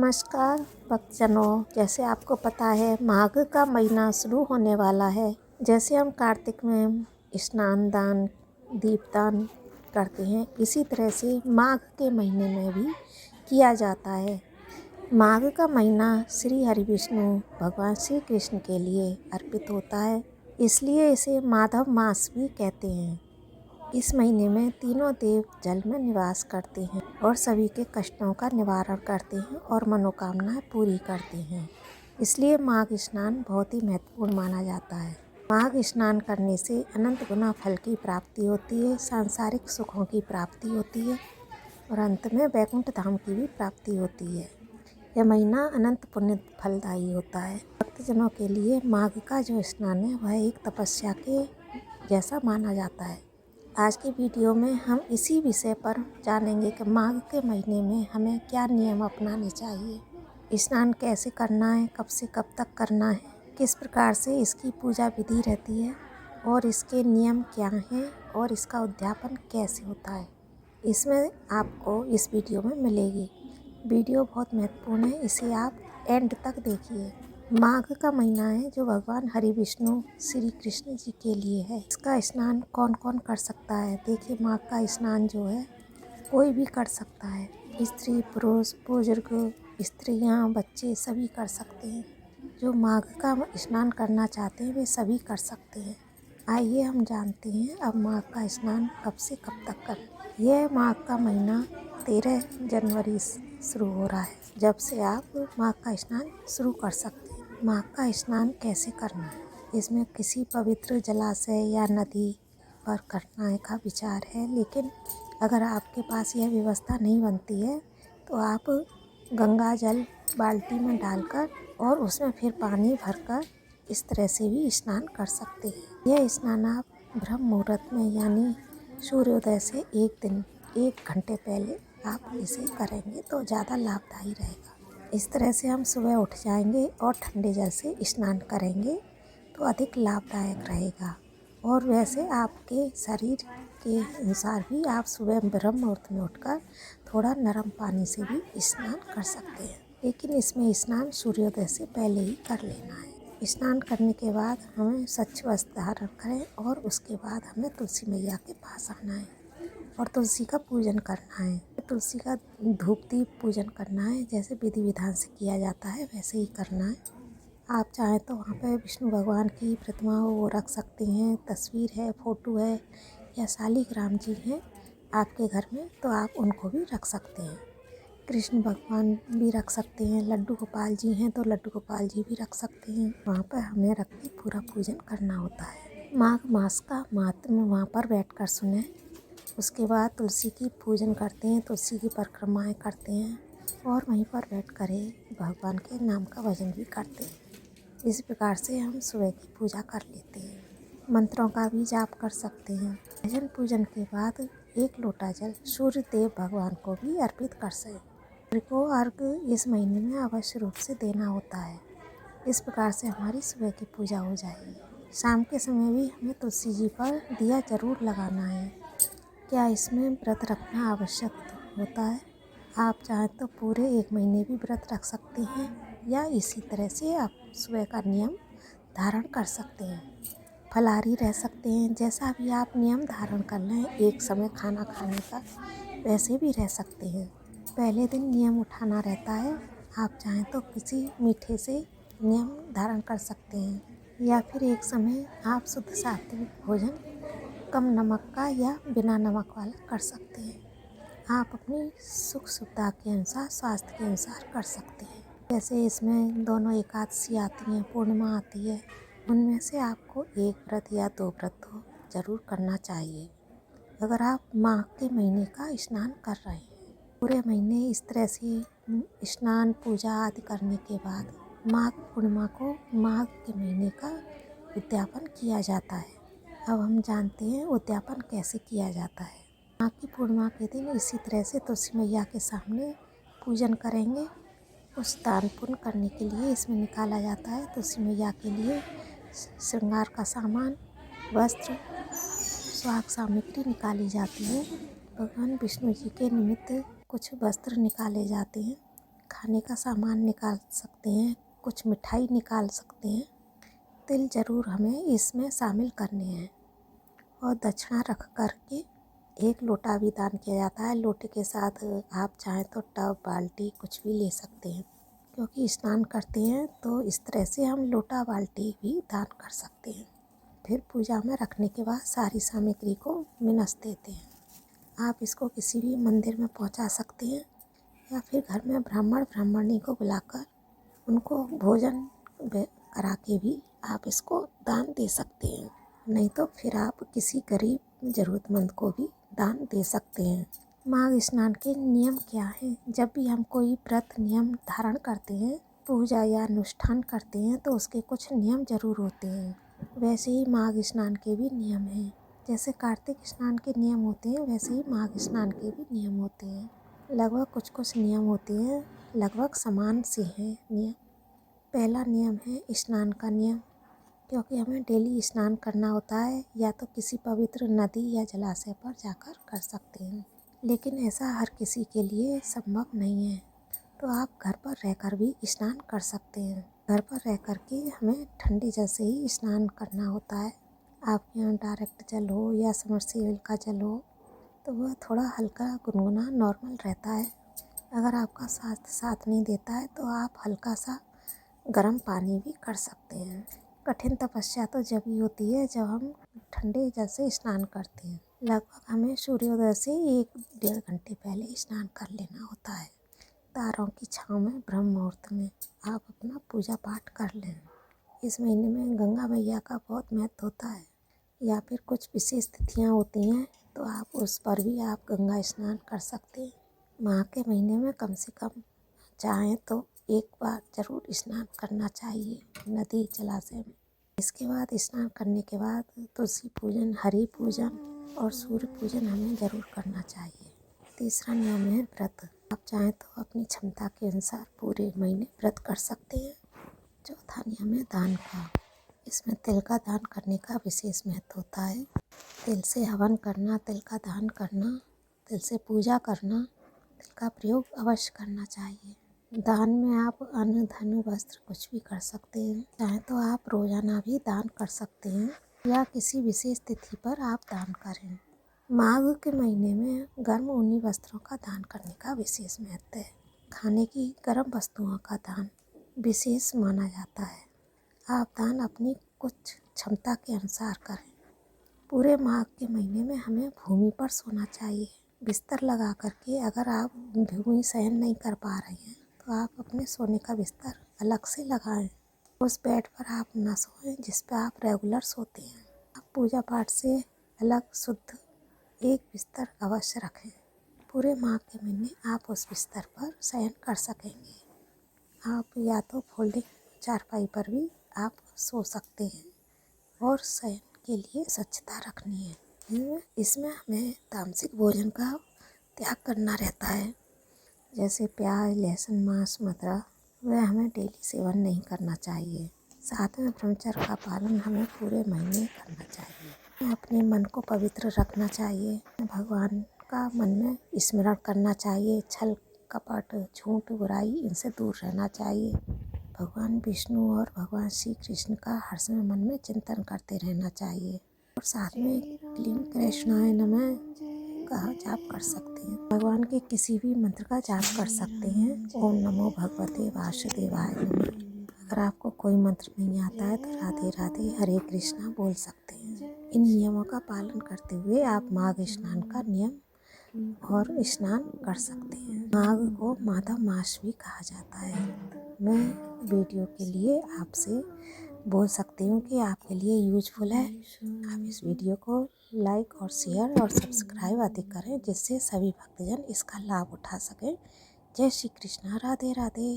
नमस्कार भक्तजनों, जैसे आपको पता है माघ का महीना शुरू होने वाला है। जैसे हम कार्तिक में स्नान दान दीपदान करते हैं, इसी तरह से माघ के महीने में भी किया जाता है। माघ का महीना श्री हरि विष्णु भगवान श्री कृष्ण के लिए अर्पित होता है, इसलिए इसे माधव मास भी कहते हैं। इस महीने में तीनों देव जल में निवास करते हैं और सभी के कष्टों का निवारण करते हैं और मनोकामनाएं पूरी करते हैं। इसलिए माघ स्नान बहुत ही महत्वपूर्ण माना जाता है। माघ स्नान करने से अनंत गुना फल की प्राप्ति होती है, सांसारिक सुखों की प्राप्ति होती है और अंत में वैकुंठ धाम की भी प्राप्ति होती है। यह महीना अनंत पुण्य फलदायी होता है। भक्तजनों के लिए माघ का जो स्नान है वह एक तपस्या के जैसा माना जाता है। आज की वीडियो में हम इसी विषय पर जानेंगे कि माघ के महीने में हमें क्या नियम अपनाने चाहिए, स्नान कैसे करना है, कब से कब तक करना है, किस प्रकार से इसकी पूजा विधि रहती है और इसके नियम क्या हैं और इसका उद्यापन कैसे होता है, इसमें आपको इस वीडियो में मिलेगी। वीडियो बहुत महत्वपूर्ण है, इसे आप एंड तक देखिए। माघ का महीना है जो भगवान हरि विष्णु श्री कृष्ण जी के लिए है। इसका स्नान कौन कौन कर सकता है? देखिए, माघ का स्नान जो है कोई भी कर सकता है। स्त्री पुरुष बुजुर्ग स्त्रियां बच्चे सभी कर सकते हैं। जो माघ का स्नान करना चाहते हैं वे सभी कर सकते हैं। आइए हम जानते हैं अब माघ का स्नान कब से कब तक करें। यह माघ का महीना 13 जनवरी शुरू हो रहा है, जब से आप माघ का स्नान शुरू कर सकते हैं। माघ का स्नान कैसे करना है? इसमें किसी पवित्र जलाशय या नदी पर करने का विचार है, लेकिन अगर आपके पास यह व्यवस्था नहीं बनती है तो आप गंगा जल बाल्टी में डालकर और उसमें फिर पानी भरकर इस तरह से भी स्नान कर सकते हैं। यह स्नान आप ब्रह्म मुहूर्त में यानी सूर्योदय से एक घंटे पहले आप इसे करेंगे तो ज़्यादा लाभदायी रहेगा। इस तरह से हम सुबह उठ जाएंगे और ठंडे जल से स्नान करेंगे तो अधिक लाभदायक रहेगा। और वैसे आपके शरीर के अनुसार भी आप सुबह ब्रह्म मुहूर्त में उठकर थोड़ा गर्म पानी से भी स्नान कर सकते हैं, लेकिन इसमें स्नान सूर्योदय से पहले ही कर लेना है। स्नान करने के बाद हमें स्वच्छ वस्त्र धारण करें और उसके बाद हमें तुलसी मैया के पास आना है और तुलसी का पूजन करना है। तुलसी का धूप दीप पूजन करना है, जैसे विधि विधान से किया जाता है वैसे ही करना है। आप चाहें तो वहाँ पर विष्णु भगवान की प्रतिमा वो रख सकते हैं, तस्वीर है, फ़ोटो है या शालिग्राम जी हैं आपके घर में तो आप उनको भी रख सकते हैं। कृष्ण भगवान भी रख सकते हैं, लड्डू गोपाल जी हैं तो लड्डू गोपाल जी भी रख सकते हैं। वहाँ पर हमें रख के पूरा पूजन करना होता है। माघ मास का महात्म्य वहाँ पर बैठकर सुने। उसके बाद तुलसी की पूजन करते हैं, तुलसी की परिक्रमाएँ करते हैं और वहीं पर बैठकर ही भगवान के नाम का भजन भी करते हैं। इस प्रकार से हम सुबह की पूजा कर लेते हैं। मंत्रों का भी जाप कर सकते हैं। भजन पूजन के बाद 1 लोटा जल सूर्य देव भगवान को भी अर्पित कर सकते। सूर्य को अर्घ इस महीने में अवश्य रूप से देना होता है। इस प्रकार से हमारी सुबह की पूजा हो जाएगी। शाम के समय भी हमें तुलसी जी पर दिया जरूर लगाना है। क्या इसमें व्रत रखना आवश्यक होता है? आप चाहें तो पूरे 1 महीने भी व्रत रख सकते हैं या इसी तरह से आप सुबह का नियम धारण कर सकते हैं। फलाहारी रह सकते हैं, जैसा भी आप नियम धारण कर लें एक समय खाना खाने का, वैसे भी रह सकते हैं। पहले दिन नियम उठाना रहता है, आप चाहें तो किसी मीठे से नियम धारण कर सकते हैं या फिर एक समय आप शुद्ध सात्विक भोजन कम नमक का या बिना नमक वाला कर सकते हैं। आप अपनी सुख सुविधा के अनुसार स्वास्थ्य के अनुसार कर सकते हैं। जैसे इसमें दोनों एकादशी आती हैं, पूर्णिमा आती है, उनमें से आपको 1 व्रत या 2 व्रत तो जरूर करना चाहिए। अगर आप माघ के महीने का स्नान कर रहे हैं, पूरे महीने इस तरह से स्नान पूजा आदि करने के बाद माघ पूर्णिमा को माघ के महीने का उद्यापन किया जाता है। अब हम जानते हैं उद्यापन कैसे किया जाता है। माघ की पूर्णिमा के दिन इसी तरह से तुलसी मैया के सामने पूजन करेंगे। उस दान पुण्य करने के लिए इसमें निकाला जाता है। तुलसी मैया के लिए श्रृंगार का सामान, वस्त्र, सुहाग सामग्री निकाली जाती है। भगवान विष्णु जी के निमित्त कुछ वस्त्र निकाले जाते हैं खाने का सामान निकाल सकते हैं, कुछ मिठाई निकाल सकते हैं। तिल ज़रूर हमें इसमें शामिल करने हैं। और दक्षिणा रख कर के एक लोटा भी दान किया जाता है। लोटे के साथ आप चाहें तो टब, बाल्टी कुछ भी ले सकते हैं, क्योंकि स्नान करते हैं तो इस तरह से हम लोटा बाल्टी भी दान कर सकते हैं। फिर पूजा में रखने के बाद सारी सामग्री को मिनस देते हैं। आप इसको किसी भी मंदिर में पहुंचा सकते हैं, या फिर घर में ब्राह्मण ब्राह्मणी को बुलाकर उनको भोजन करा के भी आप इसको दान दे सकते हैं। नहीं तो फिर आप किसी गरीब ज़रूरतमंद को भी दान दे सकते हैं। माघ स्नान के नियम क्या हैं? जब भी हम कोई व्रत नियम धारण करते हैं, पूजा या अनुष्ठान करते हैं, तो उसके कुछ नियम ज़रूर होते हैं। वैसे ही माघ स्नान के भी नियम हैं। जैसे कार्तिक स्नान के नियम होते हैं, वैसे ही माघ स्नान के भी नियम होते हैं। लगभग कुछ नियम होते हैं, लगभग समान से हैं नियम। पहला नियम है स्नान का नियम, क्योंकि हमें डेली स्नान करना होता है, या तो किसी पवित्र नदी या जलाशय पर जाकर कर सकते हैं। लेकिन ऐसा हर किसी के लिए संभव नहीं है, तो आप घर पर रहकर भी स्नान कर सकते हैं। घर पर रह कर के हमें ठंडे जल से ही स्नान करना होता है। आपके यहाँ डायरेक्ट जल हो या समरसेबल का जल हो, तो वह थोड़ा हल्का गुनगुना नॉर्मल रहता है। अगर आपका साथ नहीं देता है, तो आप हल्का सा गर्म पानी भी कर सकते हैं। कठिन तपस्या तो जब ही होती है जब हम ठंडे जल से स्नान करते हैं। लगभग हमें सूर्योदय से 1-1.5 घंटे पहले स्नान कर लेना होता है। तारों की छाँव में ब्रह्म मुहूर्त में आप अपना पूजा पाठ कर लें। इस महीने में गंगा मैया का बहुत महत्व होता है, या फिर कुछ विशेष तिथियाँ होती हैं, तो आप उस पर भी आप गंगा स्नान कर सकते हैं। माह के महीने में कम से कम चाहें तो एक बार ज़रूर स्नान करना चाहिए नदी जलाशय में। इसके बाद स्नान करने के बाद तुलसी पूजन, हरि पूजन और सूर्य पूजन हमें ज़रूर करना चाहिए। तीसरा नियम है व्रत। आप चाहें तो अपनी क्षमता के अनुसार पूरे महीने व्रत कर सकते हैं। चौथा नियम है दान का। इसमें तिल का दान करने का विशेष महत्व होता है। तिल से हवन करना, तिल का दान करना, तिल से पूजा करना, तिल का प्रयोग अवश्य करना चाहिए। दान में आप अन्न, धन, वस्त्र कुछ भी कर सकते हैं। चाहे तो आप रोजाना भी दान कर सकते हैं, या किसी विशेष तिथि पर आप दान करें। माघ के महीने में गर्म ऊनी वस्त्रों का दान करने का विशेष महत्व है। खाने की गर्म वस्तुओं का दान विशेष माना जाता है। आप दान अपनी कुछ क्षमता के अनुसार करें। पूरे माघ के महीने में हमें भूमि पर सोना चाहिए। बिस्तर लगा करके अगर आप भूमि शयन नहीं कर पा रहे हैं, तो आप अपने सोने का बिस्तर अलग से लगाएं। उस बेड पर आप ना सोएं जिस पर आप रेगुलर सोते हैं। आप पूजा पाठ से अलग शुद्ध एक बिस्तर अवश्य रखें। पूरे माह के महीने आप उस बिस्तर पर शयन कर सकेंगे। आप या तो फोल्डिंग चारपाई पर भी आप सो सकते हैं, और शयन के लिए स्वच्छता रखनी है। इसमें हमें तामसिक भोजन का त्याग करना रहता है, जैसे प्याज, लहसुन, मांस, मदिरा, वह हमें डेली सेवन नहीं करना चाहिए। साथ में ब्रह्मचर्य का पालन हमें पूरे महीने करना चाहिए। अपने मन को पवित्र रखना चाहिए। भगवान का मन में स्मरण करना चाहिए। छल, कपट, झूठ, बुराई इनसे दूर रहना चाहिए। भगवान विष्णु और भगवान श्री कृष्ण का हर समय मन में चिंतन करते रहना चाहिए। और साथ में क्लीं कृष्णाय नमः का जाप कर सकते हैं। भगवान के किसी भी मंत्र का जाप कर सकते हैं। ओम नमो भगवते वासुदेवाय नमः। अगर आपको कोई मंत्र नहीं आता है, तो राधे राधे, हरे कृष्णा बोल सकते हैं। इन नियमों का पालन करते हुए आप माघ स्नान का नियम और स्नान कर सकते हैं। माघ को माधव मास भी कहा जाता है। मैं वीडियो के लिए आपसे बोल सकती हूँ कि आपके लिए यूजफुल है। आप इस वीडियो को लाइक और शेयर और सब्सक्राइब अधिक करें, जिससे सभी भक्तजन इसका लाभ उठा सकें। जय श्री कृष्णा, राधे राधे।